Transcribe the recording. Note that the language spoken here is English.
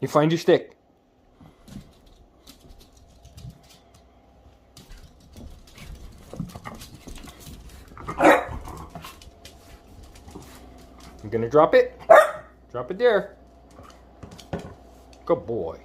You find your stick. I'm gonna drop it. Drop it there. Good boy.